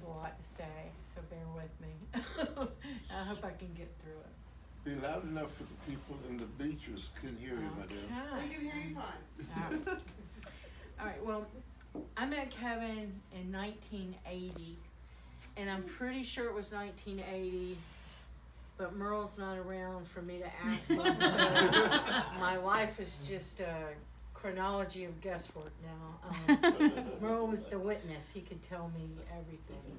a lot to say, so bear with me. I hope I can get through it. Be loud enough for the people in the bleachers can hear you, madam. We can hear you fine. All right, well, I met Kevin in 1980, and I'm pretty sure it was 1980, but Merle's not around for me to ask him, so my life is just a chronology of guesswork now. Merle was the witness. He could tell me everything.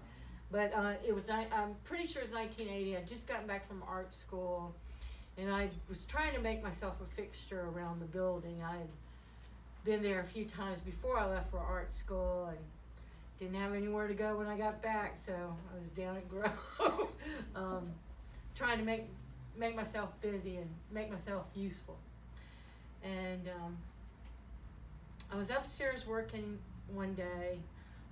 But I'm pretty sure it was 1980. I'd just gotten back from art school, and I was trying to make myself a fixture around the building. I had been there a few times before I left for art school, and didn't have anywhere to go when I got back, so I was down at Grove, trying to make myself busy and make myself useful. And I was upstairs working one day.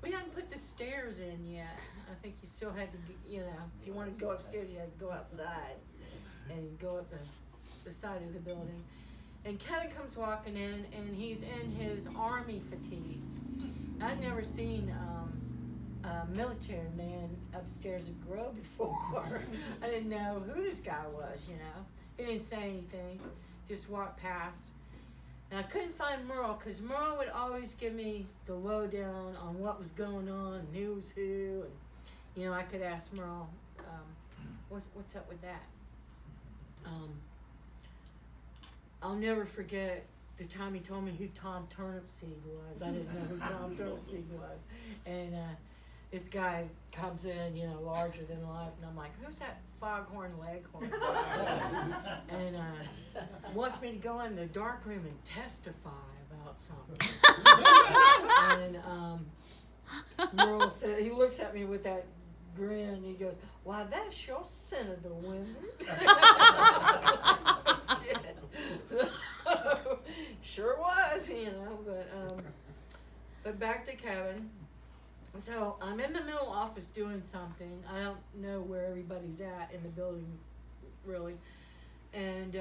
We hadn't put the stairs in yet. I think you still had to, if you wanted to go upstairs, you had to go outside and go up the side of the building. And Kevin comes walking in, and he's in his army fatigues. I'd never seen a military man upstairs at Grove before. I didn't know who this guy was, He didn't say anything, just walked past. And I couldn't find Merle, because Merle would always give me the lowdown on what was going on, and who was who, and, I could ask Merle, what's up with that? I'll never forget the time he told me who Tom Turnipseed was. I didn't know who Tom Turnipseed was. And this guy comes in, larger than life, and I'm like, who's that foghorn leghorn guy? And wants me to go in the dark room and testify about something. And Merle said, he looks at me with that grin, and he goes, why, that's your Senator, Wendy. Sure was, but back to Kevin. So I'm in the middle office doing something. I don't know where everybody's at in the building, really. And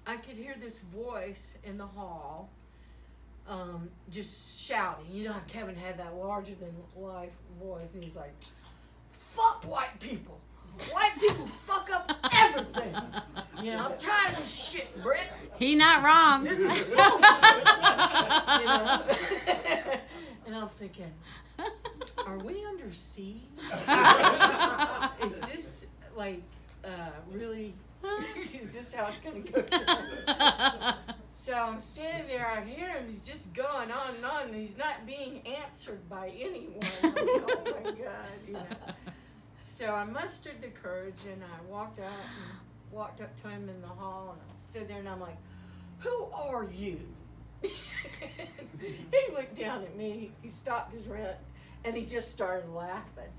I could hear this voice in the hall, just shouting. How Kevin had that larger than life voice, and he's like, fuck white people. White people fuck up everything. I'm tired of this shit, Britt. He not wrong. This is bullshit. And I'm thinking, are we under siege? Is this really? Is this how it's gonna go down? So I'm standing there. I hear him. He's just going on and on, and he's not being answered by anyone. Like, oh my God, So I mustered the courage, and I walked up to him in the hall, and I stood there, and I'm like, who are you? He looked down at me, he stopped his rent, and he just started laughing.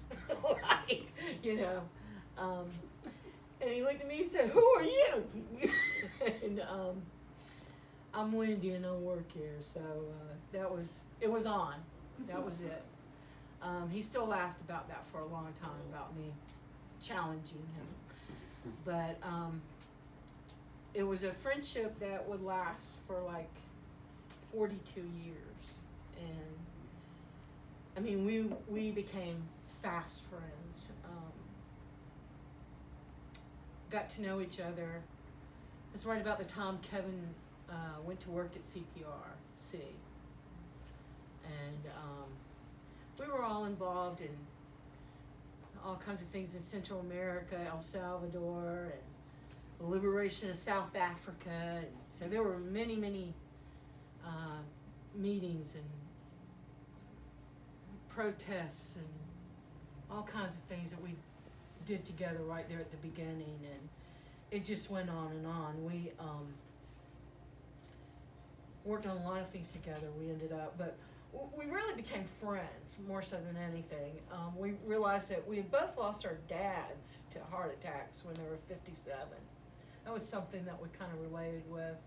And he looked at me and said, who are you? And I'm Wendy, and I work here, so it was on. That was it. He still laughed about that for a long time, about me challenging him. But it was a friendship that would last for 42 years. And we became fast friends. Got to know each other. It's right about the time Kevin went to work at CPRC. And we were all involved in all kinds of things in Central America, El Salvador, and the liberation of South Africa. And so there were many, many meetings and protests and all kinds of things that we did together right there at the beginning, and it just went on and on. We worked on a lot of things together. We ended up, but we really became friends more so than anything. We realized that we had both lost our dads to heart attacks when they were 57. That was something that we kind of related with.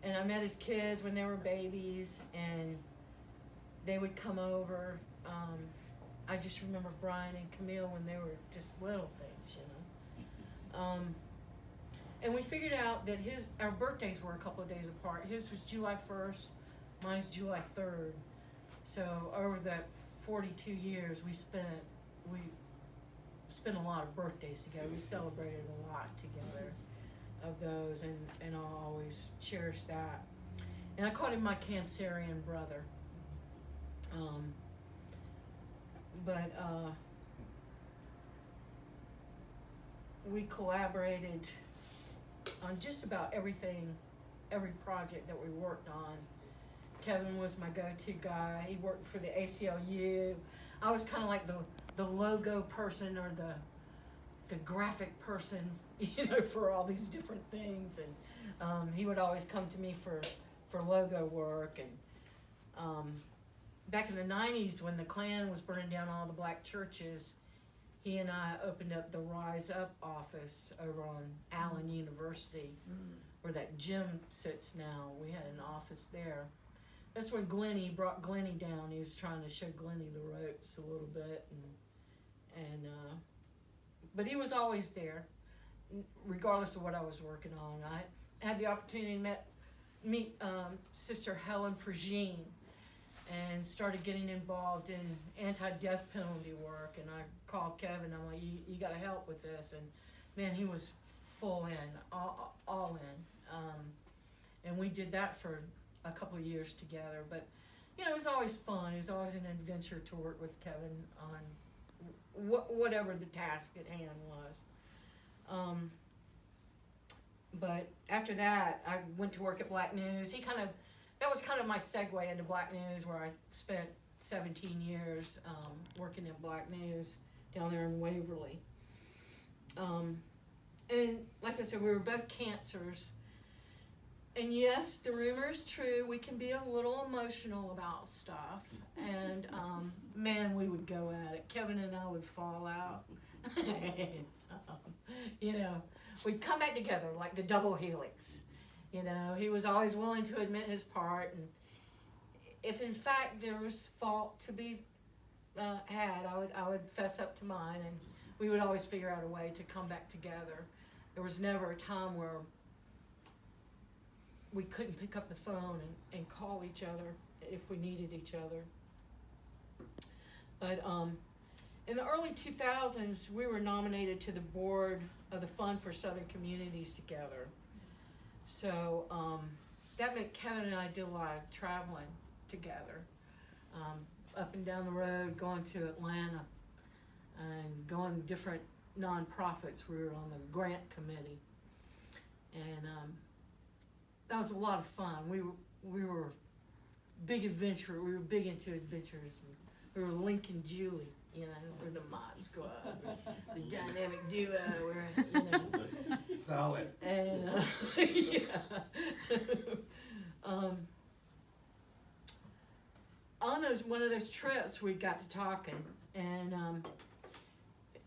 And I met his kids when they were babies, and they would come over. I just remember Brian and Camille when they were just little things, And we figured out that our birthdays were a couple of days apart. His was July 1st, mine's July 3rd. So over that 42 years, we spent a lot of birthdays together. We celebrated a lot together of those, and I'll always cherish that. And I called him my Cancerian brother. We collaborated on just about everything, every project that we worked on. Kevin was my go-to guy. He worked for the ACLU. I was kind of like the logo person or the graphic person, for all these different things. And he would always come to me for logo work. And back in the 90s, when the Klan was burning down all the black churches, he and I opened up the Rise Up office over on Allen University, where that gym sits now. We had an office there. That's when Glennie brought Glennie down. He was trying to show Glennie the ropes a little bit, but he was always there, regardless of what I was working on. I had the opportunity to meet Sister Helen Prigine, and started getting involved in anti-death penalty work. And I called Kevin. I'm like, you got to help with this. And man, he was full in, all in. And we did that for a couple of years together. But it was always fun. It was always an adventure to work with Kevin on whatever the task at hand was. But after that, I went to work at Black News. That was kind of my segue into Black News, where I spent 17 years working at Black News down there in Waverly. And like I said, we were both cancers. And yes, the rumor is true. We can be a little emotional about stuff. And man, we would go at it. Kevin and I would fall out. We'd come back together like the double helix. He was always willing to admit his part, and if in fact there was fault to be had, I would fess up to mine, and we would always figure out a way to come back together. There was never a time where we couldn't pick up the phone and call each other if we needed each other. But in the early 2000s, we were nominated to the board of the Fund for Southern Communities together. So that meant Kevin and I did a lot of traveling together, up and down the road, going to Atlanta and going to different nonprofits. We were on the grant committee, and that was a lot of fun. We were big adventure. We were big into adventures. And we were Link and Julie. We're the Mod Squad, the dynamic duo. We're, Solid. And on one of those trips, we got to talking, and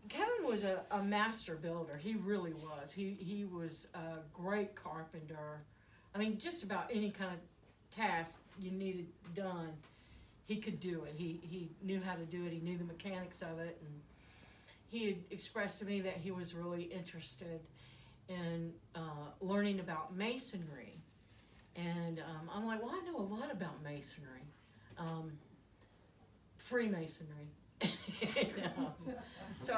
Kevin was a master builder. He really was. He was a great carpenter. I mean, just about any kind of task you needed done, he could do it. He knew how to do it. He knew the mechanics of it, and he had expressed to me that he was really interested in learning about masonry. And I'm like, well, I know a lot about masonry, Freemasonry. So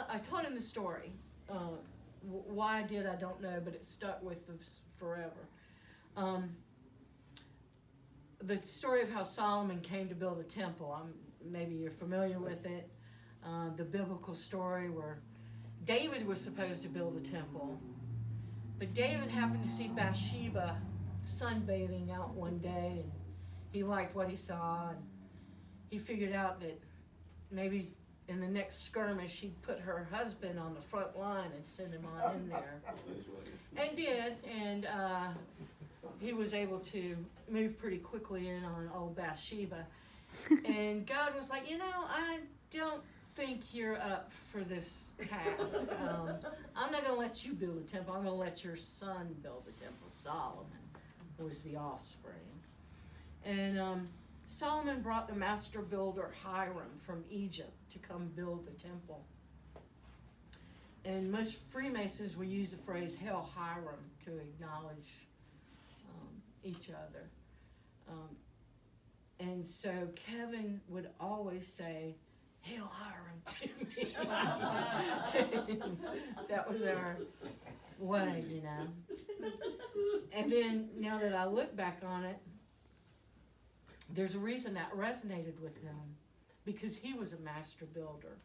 I told him the story. Why I did, I don't know, but it stuck with us forever. The story of how Solomon came to build the temple, maybe you're familiar with it. The biblical story where David was supposed to build the temple, but David happened to see Bathsheba sunbathing out one day, and he liked what he saw, and he figured out that maybe in the next skirmish he'd put her husband on the front line and send him on in there. And did, and he was able to move pretty quickly in on old Bathsheba. And God was like, I don't think you're up for this task. I'm not going to let you build a temple. I'm going to let your son build the temple. Solomon was the offspring. And Solomon brought the master builder Hiram from Egypt to come build the temple. And most Freemasons will use the phrase Hail Hiram to acknowledge each other. And so Kevin would always say, he'll hire him to me. That was our way, you know. And then now that I look back on it, there's a reason that resonated with him, because he was a master builder.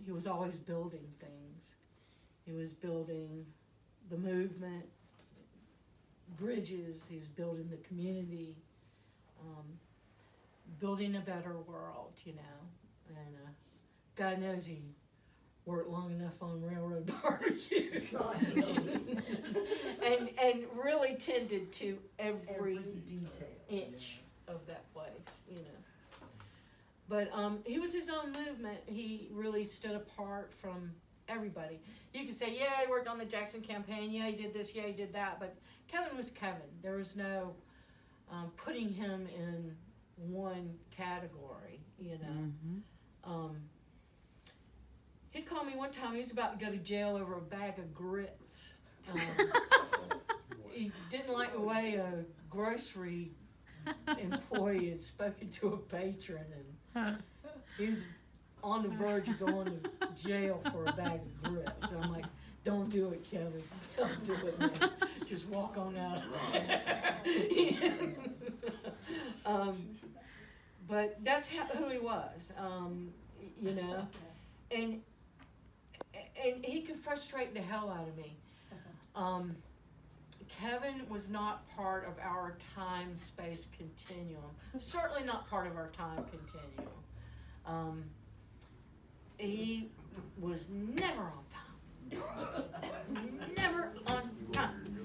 He was always building things. He was building the movement, bridges, he was building the community, building a better world, you know. And God knows he worked long enough on railroad barbecue. and really tended to every detail inch of that place, you know. But he was his own movement. He really stood apart from everybody. You could say, yeah, he worked on the Jackson campaign, yeah, he did this, yeah, he did that, but Kevin was Kevin. There was no putting him in one category, you know. He called me one time, he was about to go to jail over a bag of grits. He didn't like the way a grocery employee had spoken to a patron, and he was on the verge of going to jail for a bag of grits. So I'm like, don't do it, Kevin. Don't do it, man. Just walk on out. But that's who he was, you know. And he could frustrate the hell out of me. Kevin was not part of our time-space continuum. Certainly not part of our time continuum. He was never on time. Never on time.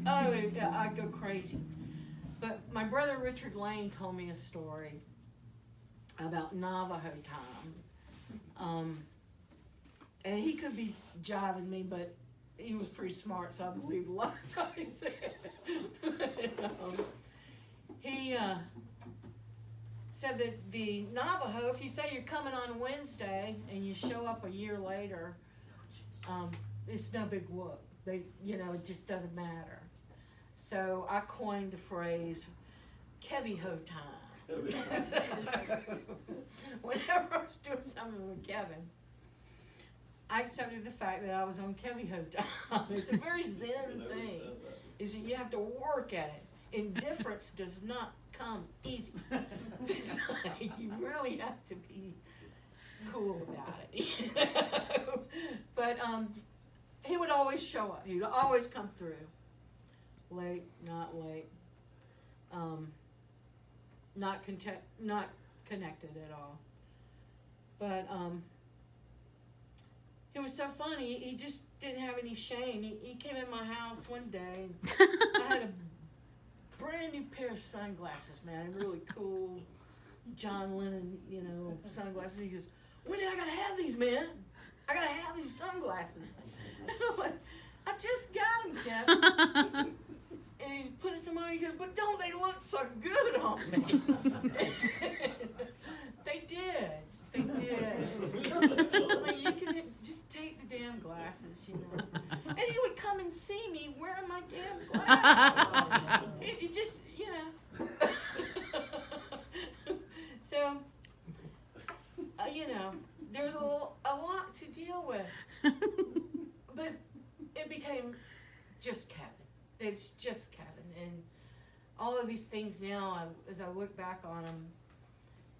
Oh, I'd go crazy. But my brother Richard Lane told me a story about Navajo time. And he could be jiving me, but he was pretty smart, so I believe a lot of stuff he said. He said that the Navajo, if you say you're coming on Wednesday and you show up a year later, it's no big whoop. They, you know, it just doesn't matter. So I coined the phrase, Kevy-ho time. Whenever I was doing something with Kevin, I accepted the fact that I was on Kevy-ho time. It's a very zen thing. Is that you have to work at it. Indifference does not come easy. It's like you really have to be cool about it. You know? But he would always show up. He would always come through. Late, not late. Not connected at all. But it was so funny. He just didn't have any shame. He came in my house one day, and I had a brand new pair of sunglasses, man, really cool John Lennon, you know, sunglasses. He goes, Wendy, I gotta have these, man. I gotta have these sunglasses. And I'm like, I just got them, Kevin. And he's putting some on. He goes, but don't they look so good on me? They did. They did. I mean, you can just take the damn glasses, you know. And he would come and see me wearing my damn glasses. It just, you know. So, you know, there's a lot to deal with. But it became just Kevin. It's just Kevin. And all of these things now, as I look back on him,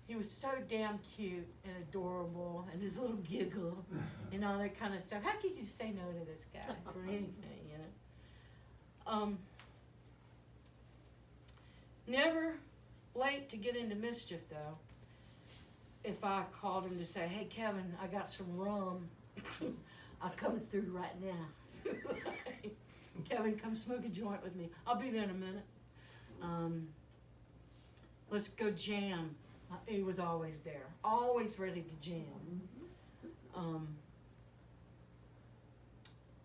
he was so damn cute and adorable, and his little giggle and all that kind of stuff. How could you say no to this guy for anything, you know? Never late to get into mischief, though. If I called him to say, hey, Kevin, I got some rum. I'm coming through right now. Kevin, come smoke a joint with me. I'll be there in a minute. Let's go jam. He was always there, always ready to jam.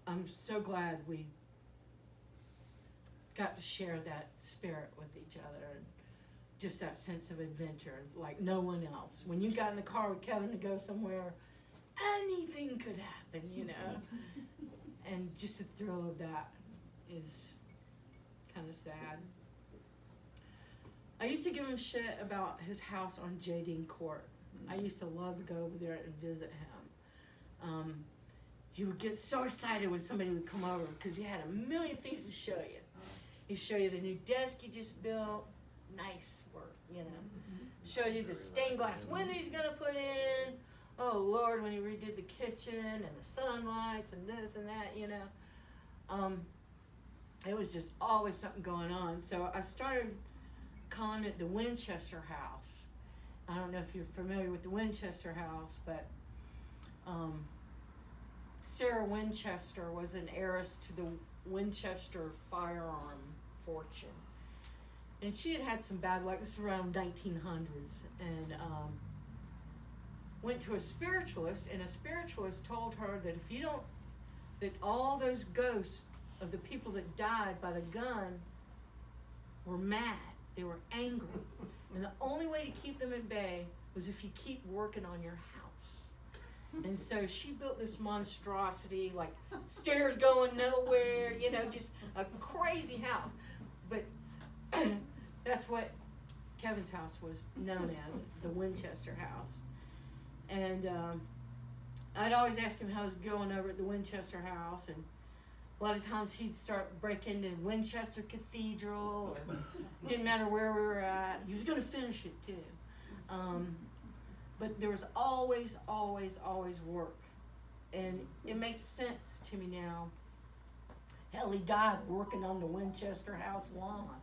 I'm so glad we got to share that spirit with each other, and just that sense of adventure like no one else. When you got in the car with Kevin to go somewhere, anything could happen, you know. And just the thrill of that is kind of sad. I used to give him shit about his house on Jadine Court. I used to love to go over there and visit him. He would get so excited when somebody would come over because he had a million things to show you. He'd show you the new desk he just built. Nice work, you know. Show you the stained glass window he's gonna put in. Oh Lord, when he redid the kitchen and the sunlights and this and that, you know. It was just always something going on. So I started calling it the Winchester House. I don't know if you're familiar with the Winchester House, but Sarah Winchester was an heiress to the Winchester firearm fortune. And she had had some bad luck. This is around 1900s. And went to a spiritualist, and a spiritualist told her that if you don't, that all those ghosts of the people that died by the gun were mad. They were angry. And the only way to keep them at bay was if you keep working on your house. And so she built this monstrosity, like stairs going nowhere, you know, just a crazy house. But that's what Kevin's house was known as, the Winchester House. And I'd always ask him how it was going over at the Winchester House, and a lot of times he'd start breaking into Winchester Cathedral, or didn't matter where we were at. He was going to finish it too. But there was always work. And it makes sense to me now. Hell, he died working on the Winchester House lawn.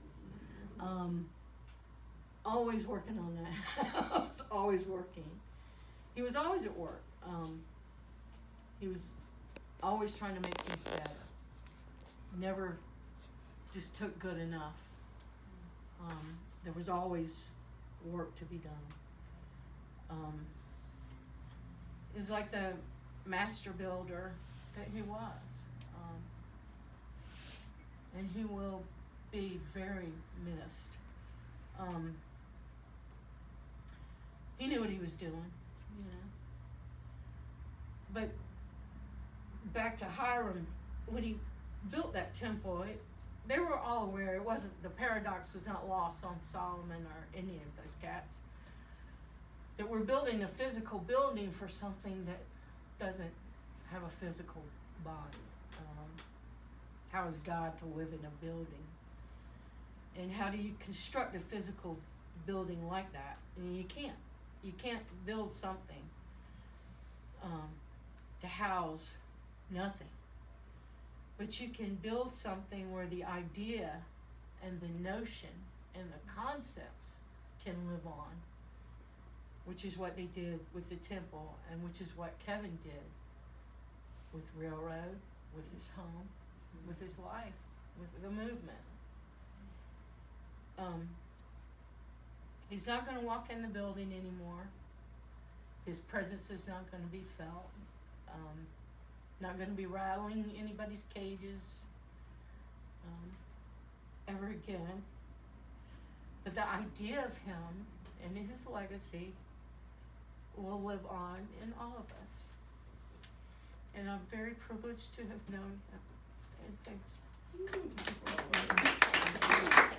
Always working on that house, always working. He was always at work. He was always trying to make things better. Never just took good enough. There was always work to be done. It was like the master builder that he was. And he will be very missed. He knew what he was doing, you know. But back to Hiram, when he built that temple, they were all aware it wasn't, the paradox was not lost on Solomon or any of those cats. That we're building a physical building for something that doesn't have a physical body. How is God to live in a building? And how do you construct a physical building like that? And you can't. You can't build something to house nothing. But you can build something where the idea and the notion and the concepts can live on, which is what they did with the temple, and which is what Kevin did with Railroad, with his home, with his life, with the movement. He's not going to walk in the building anymore. His presence is not going to be felt. Not going to be rattling anybody's cages ever again. But the idea of him and his legacy will live on in all of us. And I'm very privileged to have known him. And thank you.